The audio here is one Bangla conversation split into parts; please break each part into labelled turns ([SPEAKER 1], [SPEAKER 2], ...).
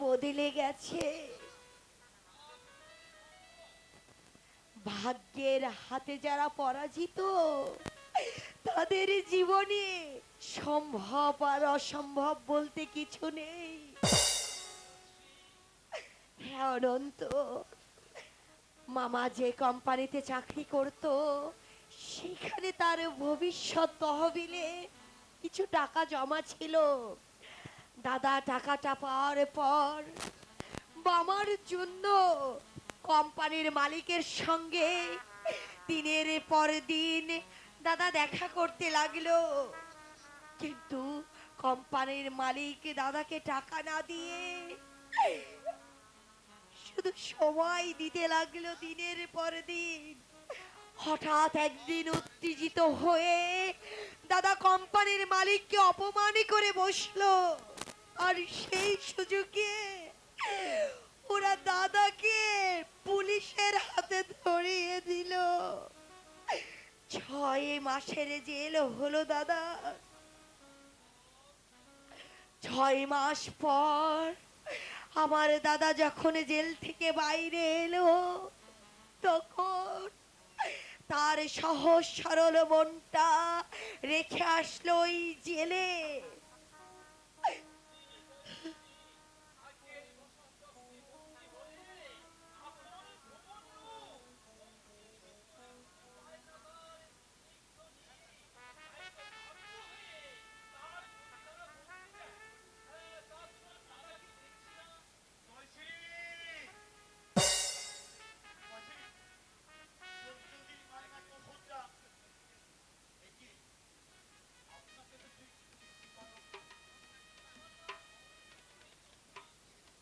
[SPEAKER 1] বদলে গেছে। ভাগ্যের হাতে যারা পরাজিত, তাদের জীবনে সম্ভব আর অসম্ভব বলতে কিছু নেই। হ্যাঁ অনন্ত, মামা যে কোম্পানিতে চাকরি করত, সেখানে তার ভবিষ্যৎ তহবিলে কিছু টাকা জমা ছিল। দাদা টাকাটা পাওয়ার পর মামার জন্য কোম্পানির মালিকের সঙ্গে দিনের পর দিন দাদা দেখা করতে লাগলো। কিন্তু কোম্পানির মালিক দাদাকে টাকা না দিয়ে শুধু সময় দিতে লাগলো দিনের পর দিন। হঠাৎ একদিন উত্তেজিত হয়ে দাদা কোম্পানির মালিককে অপমান করে বসলো, আর সেই সুযোগে ওরা দাদাকে পুলিশের হাতে ধরিয়ে দিল। 6 মাসের জেল হলো দাদা। 6 মাস পর আমার দাদা যখন জেল থেকে বাইরে এলো, তখন তার সহজ সরল মনটা রেখে আসলো ওই জেলে।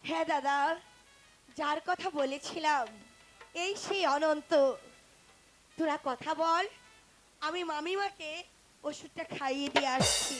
[SPEAKER 1] হ্যাঁ দাদা, যার কথা বলেছিলাম এই সেই অনন্ত। তোরা কথা বল, আমি মামিমাকে ওষুধটা খাইয়ে দিয়ে আসছি।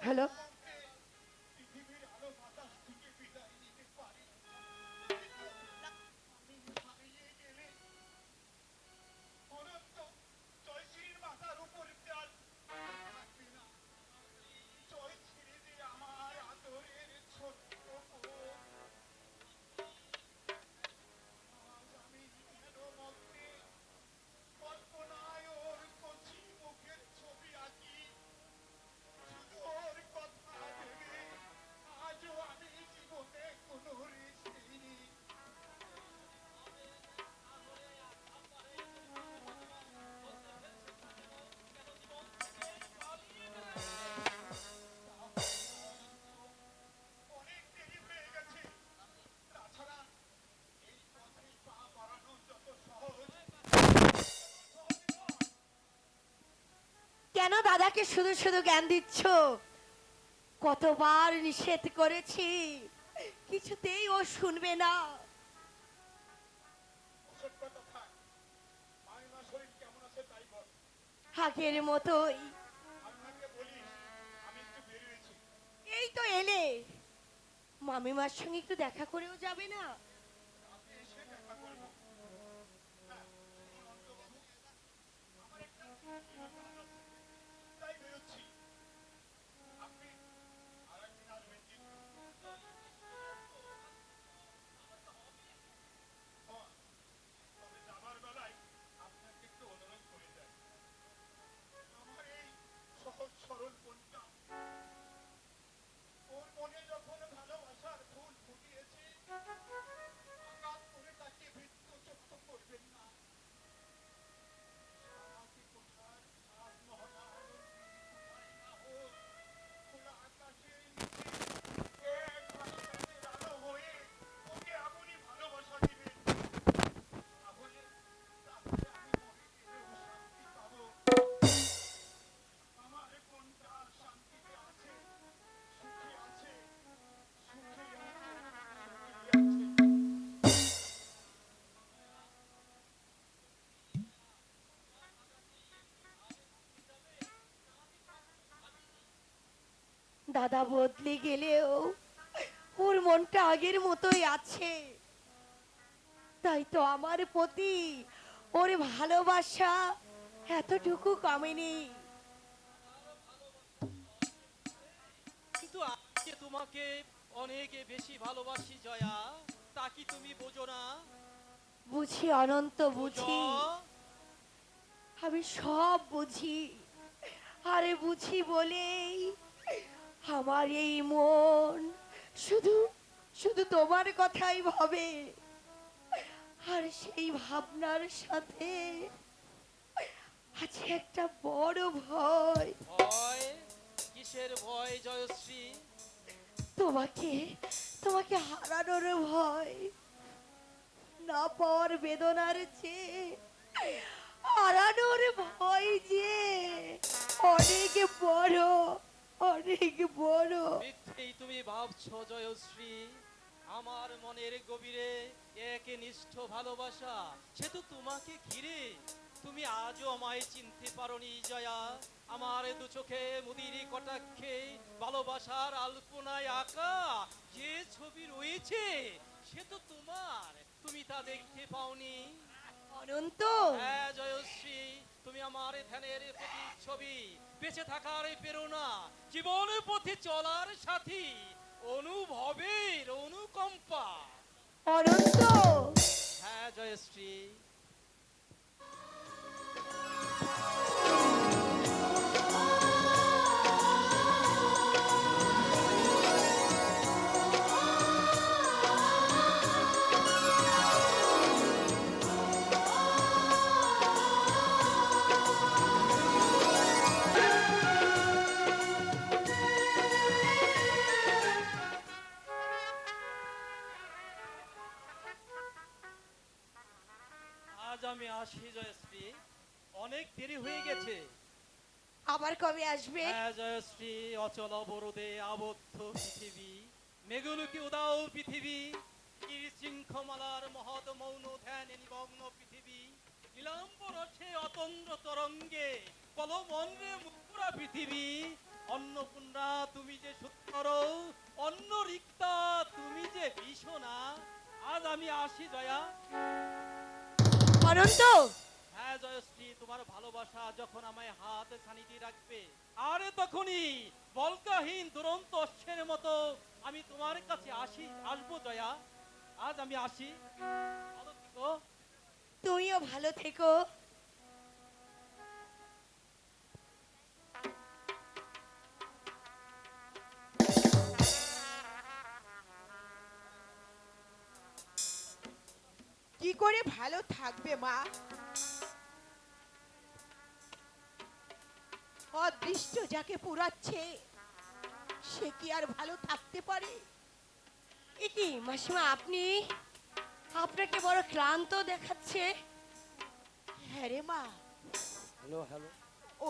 [SPEAKER 1] হ্যালো, কেন দাদাকে শুধু শুধু জ্ঞান দিচ্ছ? কতবার নিষেধ করেছি, কিছুতেই ও শুনবে না। আগের মতোই। এই তো এলে, মামিমার সঙ্গে একটু দেখা করেও যাবে না? দাদা বদলে গেলেও ওর মনটা আগের মতোই আছে। তাই তো আমার প্রতি ওর ভালোবাসা এতটুকু কমেনি।
[SPEAKER 2] কিন্তু আজকে তোমাকে অনেক বেশি ভালোবাসি জয়া, তা কি তুমি বোঝো না?
[SPEAKER 1] বুঝি অনন্ত, বুঝি, আমি সব বুঝি। আরে বুঝি বলেই আমার এই মন শুধু শুধু তোমার কথাই ভাবে। আর সেই ভাবনার সাথে আছে একটা বড় ভয়।
[SPEAKER 2] ভয়? কিসের ভয় জয়শ্রী?
[SPEAKER 1] তোমাকে তোমাকে হারানোর ভয়। না পাওয়ার বেদনার চেয়ে হারানোর ভয় যে অনেক বড়, অনেক বড়।
[SPEAKER 2] মিথ্যেই তুমি ভাবছো জয়শ্রী। আমার মনের গভীরে এক নিষ্ঠ ভালোবাসা, সে তো তোমাকে ঘিরে। তুমি আজও আমায় চিনতে পারোনি জয়া। আমার দু চোখে মুদির কটাক্ষে ভালোবাসার আলপনায় আঁকা যে ছবি রয়েছে, সে তো তোমার। তুমি তা দেখতে পাওনি।
[SPEAKER 1] অনন্ত,
[SPEAKER 2] হ্যাঁ জয়শ্রী, তুমি আমার ধ্যানের ছবি, বেঁচে থাকার প্রেরণা, জীবনের পথে চলার সাথী, অনুভবের অনুকম্পা।
[SPEAKER 1] অনন্ত,
[SPEAKER 2] হ্যাঁ জয়শ্রী। আজ আমি আসি জয়শ্রী, অনেক দেরি হয়ে গেছে।
[SPEAKER 1] আবার কবে আসবে?
[SPEAKER 2] হ্যাঁ জয়শ্রী, অচল অবরোধে আবদ্ধ পৃথিবী, মেঘলুকে উদাও পৃথিবী, শৃঙ্খমালার মহৎ মৌন ধ্যানে নিমগ্ন পৃথিবী, নীলাম্ব রসে অতন্দ্র তরঙ্গে কলমন্দ্রে মুখরা পৃথিবী। অন্নপূর্ণা তুমি যে সুন্দর, অন্ন রিক্তা তুমি যে ভীষণা। আজ আমি আসি জয়া।
[SPEAKER 1] অনন্ত,
[SPEAKER 2] হ্যাঁ জয়শ্রী, তোমার ভালোবাসা যখন আমায় হাত ছানিয়ে রাখবে, আরে তখনই বলকাহীন দুরন্ত অশ্বের মতো আমি তোমার কাছে আসবো জয়া। আজ আমি আসি। ভালো থেকো।
[SPEAKER 1] তুমিও ভালো থেকো।
[SPEAKER 3] কি করে ভালো থাকবে মা? অদৃষ্ট যাকে পুরাচ্ছে সে কি আর ভালো থাকতে পারে?
[SPEAKER 1] এ কি মাসিমা, আপনি, আপনাকে বড় ক্লান্ত দেখাচ্ছে।
[SPEAKER 3] হ্যাঁ রে মা,
[SPEAKER 2] হ্যালো হ্যালো।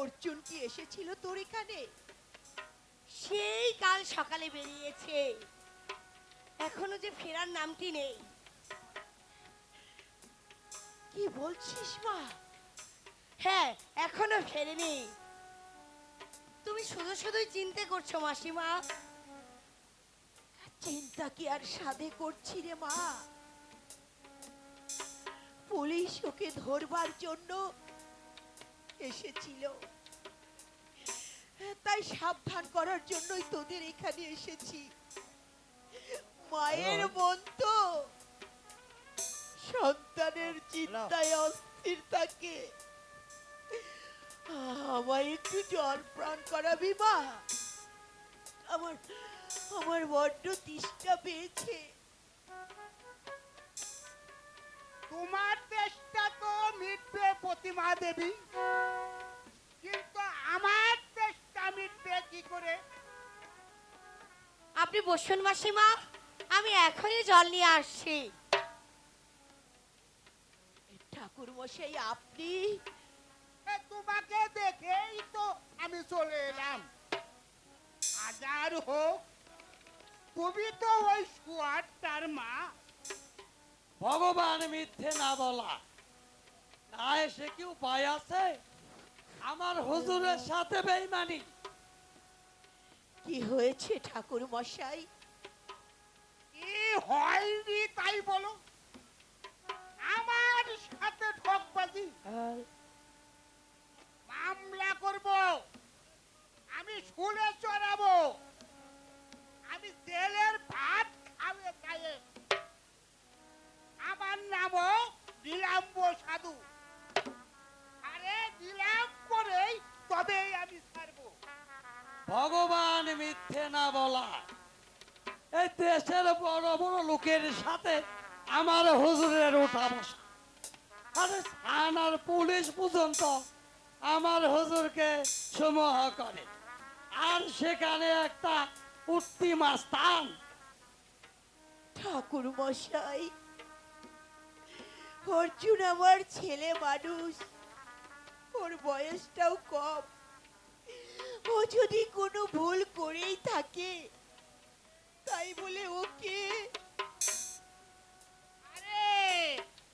[SPEAKER 3] অর্জুন কি এসেছিল তোর এখানে?
[SPEAKER 1] সেই কাল সকালে বেরিয়েছে, এখনো যে ফেরার নামটি নেই।
[SPEAKER 3] কি বলছিস মা?
[SPEAKER 1] হ্যাঁ, এখনো ফেরেনি। তুমি শুধু শুধুই চিন্তা করছো মাসিমা।
[SPEAKER 3] চিন্তা কি আর সাধে করছি রে মা? পুলিশ ওকে ধরবার জন্য এসেছিল, তাই সাবধান করার জন্যই তোদের এখানে এসেছি। মায়ের মন তো সন্তানের চিন্তায় অস্থির থাকে। আমায় একটু জল প্রাণ করাবি মা? আমার আমার বড্ড তৃষ্ণা পেয়েছে।
[SPEAKER 4] তোমার চেষ্টা তো মিটবে প্রতিমা দেবী, কিন্তু আমার চেষ্টা মিটবে কি করে?
[SPEAKER 1] আপনি বসুন মাসিমা, আমি এখনই জল নিয়ে আসছি।
[SPEAKER 3] ঠাকুর মশাই, আপনি?
[SPEAKER 4] তোমাকে দেখেই তো আমি চলে এলাম। হাজার হোক, তুমি তো ওই শুয়ারটার মা।
[SPEAKER 5] ভগবান মিথ্যে না বলা, না এসে কি উপায় আছে? আমার হুজুরের সাথে বেঈমানি।
[SPEAKER 3] কি হয়েছে ঠাকুর মশাই?
[SPEAKER 4] কি হয়নি তাই বলো? আমার সাথে ঠকবাজি, মামলা করব, আমি শুলে চড়াবো, আমি জেলের ভাত খাবে খায়ে। আমার নামও নীলাম্ব সাধু। আরে নীলাম করেই তবেই আমি ছাড়বো।
[SPEAKER 5] ভগবান মিথ্যে না বলা, এই দেশের বড় বড় লোকের সাথে আমার হুজুরের উঠা বসা। আরে থানার পুলিশ পর্যন্ত আমার হুজুরকে সমূহ করে, আর সেখানে একটা উঠতি মাস্তান।
[SPEAKER 3] ঠাকুর মশাই, অর্জুন আমার ছেলে মানুষ, ওর বয়সটাও কম। ও যদি কোনো ভুল করেই থাকে, তাই বলে ওকে?
[SPEAKER 4] আরে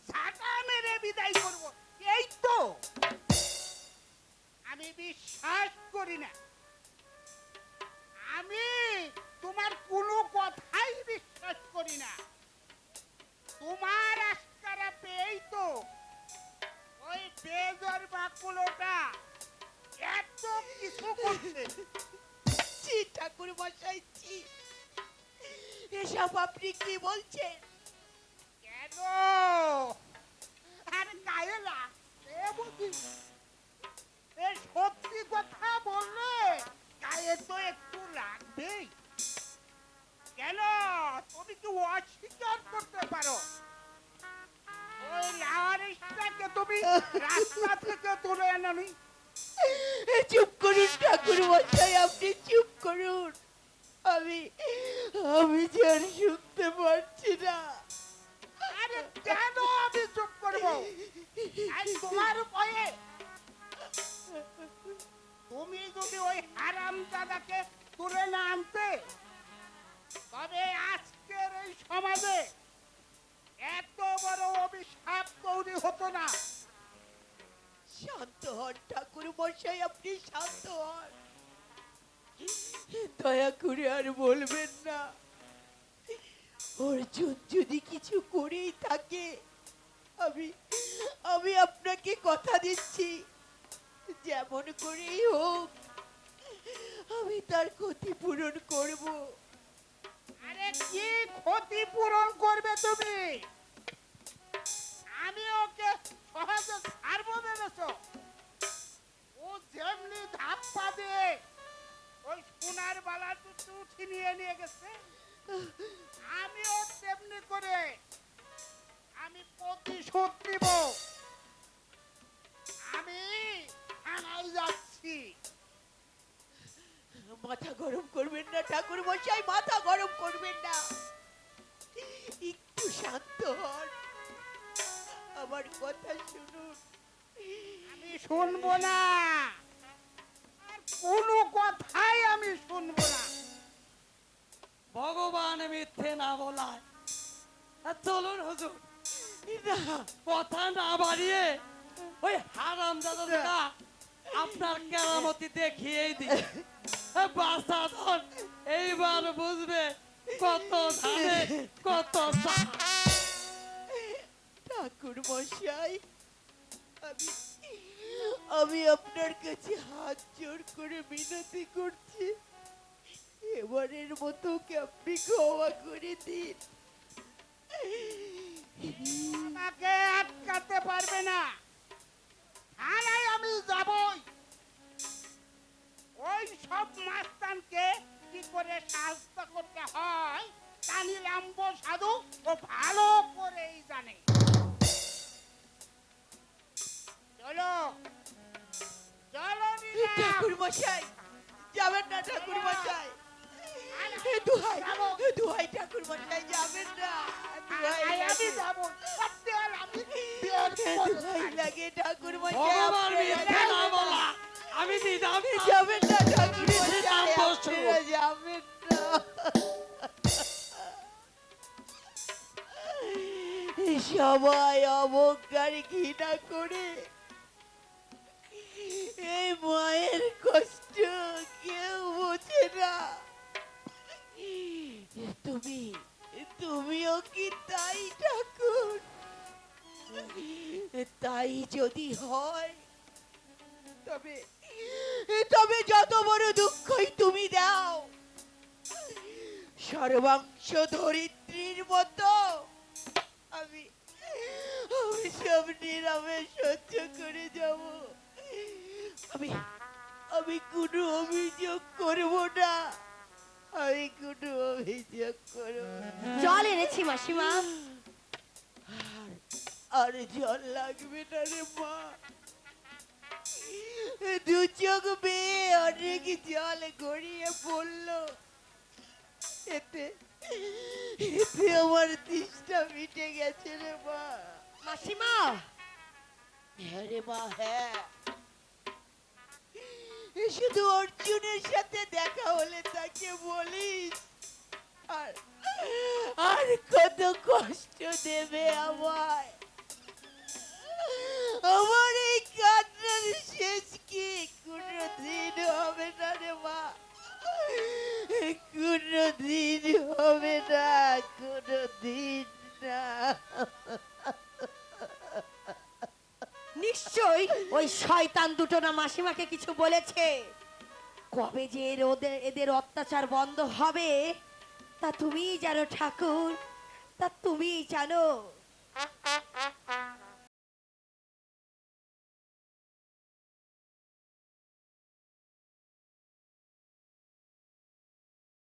[SPEAKER 4] ঝাঁটা মেরে বিদায় করব, এই তো। আমি বিশ্বাস করি না, আমি তোমার কোনো কথাই বিশ্বাস করি না। তোমার আস্কারা পেয়েই তো ওই বেজর বাকুলোটা এত কিছু করছে।
[SPEAKER 3] ছি ঠাকুর মশাই, ছি! এসব আপনি কি বলছেন?
[SPEAKER 4] কেন? আর গায়ে লাগছে বুঝি? এই সত্যি কথা বললে গায়ে তো একটু লাগবেই। কেন, তুমি কি অস্বীকার করতে পারো? ওই লাওয়ারিসটাকে তুমি রাস্তা থেকে তুলে আনোনি?
[SPEAKER 3] চুপ করুন ঠাকুর মশাই, আপনি চুপ করুন। আমি আমি যে আর শুনতে পারছি না।
[SPEAKER 4] আরে কেন আমি চুপ করবো? আর তোমার ভয়ে? তুমি যদি ওই হারামজাদাকে তুলে না আনতে, তবে আজকের এই সমাজে এত বড় অভিশাপ তৈরি হতো না।
[SPEAKER 3] শান্ত হন ঠাকুর মশাই, আপনি শান্ত হন। দয়া করে আর বলবেন না। অর্জুন যদি কিছু করেই থাকে, আমি আমি আপনাকে কথা দিচ্ছি, যেমন করেই হোক আমি তার ক্ষতিপূরণ করব।
[SPEAKER 4] আরে কি ক্ষতিপূরণ করবে তুমি? আমি ওকে সহজে ছাড়বো ভেবেছো? ও যেমনি ধাপ্পা দিয়ে ওই সোনার বালা টুটু ছিনিয়ে নিয়ে গেছে, আমিও তেমনি করে আমি প্রতিশোধ নিব। আমি থানায় যাচ্ছি।
[SPEAKER 3] মাথা গরম করবেন না ঠাকুর মশাই, মাথা গরম করবেন না। একটু শান্ত হন, আমার কথা শুনুন।
[SPEAKER 4] আমি শুনবো না।
[SPEAKER 5] বলায় চলুন হুজুর,
[SPEAKER 3] না
[SPEAKER 5] কথা না বাড়িয়ে ওই হারাম দাদা আপনার কেরামতি দেখিয়েই দিই। বাসাধন এইবার বুঝবে কত ধানে কত চাল।
[SPEAKER 3] ঠাকুর মশাই, আমি আমি আপনার কাছে হাত জোড় করে মিনতি করছি, এবারের মতো কি আপনি ক্ষমা করে দিন।
[SPEAKER 4] আমাকে আটকাতে পারবে না, থানায় আমি যাবই। ওই সব মাস্তানকে কি করে শাস্ত করতে হয় তা নীলাম্ব সাধু ও ভালো করেই জানে। চলো চলো নীলা।
[SPEAKER 3] ঠাকুর মশাই, যাবেন না ঠাকুর মশাই,
[SPEAKER 4] আরে,
[SPEAKER 3] দুহাই
[SPEAKER 4] যাবো।
[SPEAKER 3] দুহাই ঠাকুর মশাই, যাবেন না, দুহাই
[SPEAKER 4] থানায় আমি
[SPEAKER 3] লাগে।
[SPEAKER 4] যাবো, আর তেল আমি বের করে
[SPEAKER 3] দুহাই
[SPEAKER 4] খাই।
[SPEAKER 3] লাগে ঠাকুর মশাই,
[SPEAKER 5] ভগবান
[SPEAKER 3] আপনারা
[SPEAKER 5] মিথ্যে না বলা, আমি দিদাম না।
[SPEAKER 3] যাবেন না ঠাকুর মশাই,
[SPEAKER 5] নাম বসু।
[SPEAKER 3] আপনারা যাবেন না। সবাই অবজ্ঞার ঘৃণা করে এই মায়ের কষ্ট কেউ বোঝে না। তুমি তুমিও কি তাই ঠাকুর? তাই যদি হয় তবে তবে যত বড় দুঃখই তুমি দাও, সর্বাংশ ধরিত্রীর মতো আমি আমি সব নীরবে সহ্য করে যাব। আমি আমি কোনো অভিযোগ করব না, আমি কোনো অভিযোগ করব না।
[SPEAKER 1] জল এনেছি মাসিমা।
[SPEAKER 3] আর জল লাগবে না রে মা, দু চোখ বেয়ে অনেক জল গড়িয়ে পড়লো, এতে এতে আমার তৃষ্ণা মিটে গেছে রে মা।
[SPEAKER 1] মাসিমা,
[SPEAKER 3] হ্যাঁ রে মা, হ্যাঁ, শুধু অর্জুনের সাথে দেখা হলে তাকে বলিস, আর আর কত কষ্ট দেবে আমায়। আমার এই কান্নার শেষ কি কোনদিন হবে না রে মা, কোনদিন হবে না, কোনদিন না।
[SPEAKER 1] নিশ্চয়ই ওই শয়তান দুটো না মাসিমাকে কিছু বলেছে। কবে যে এদের অত্যাচার বন্ধ হবে তা তুমিই জানো ঠাকুর, তা তুমিই জানো।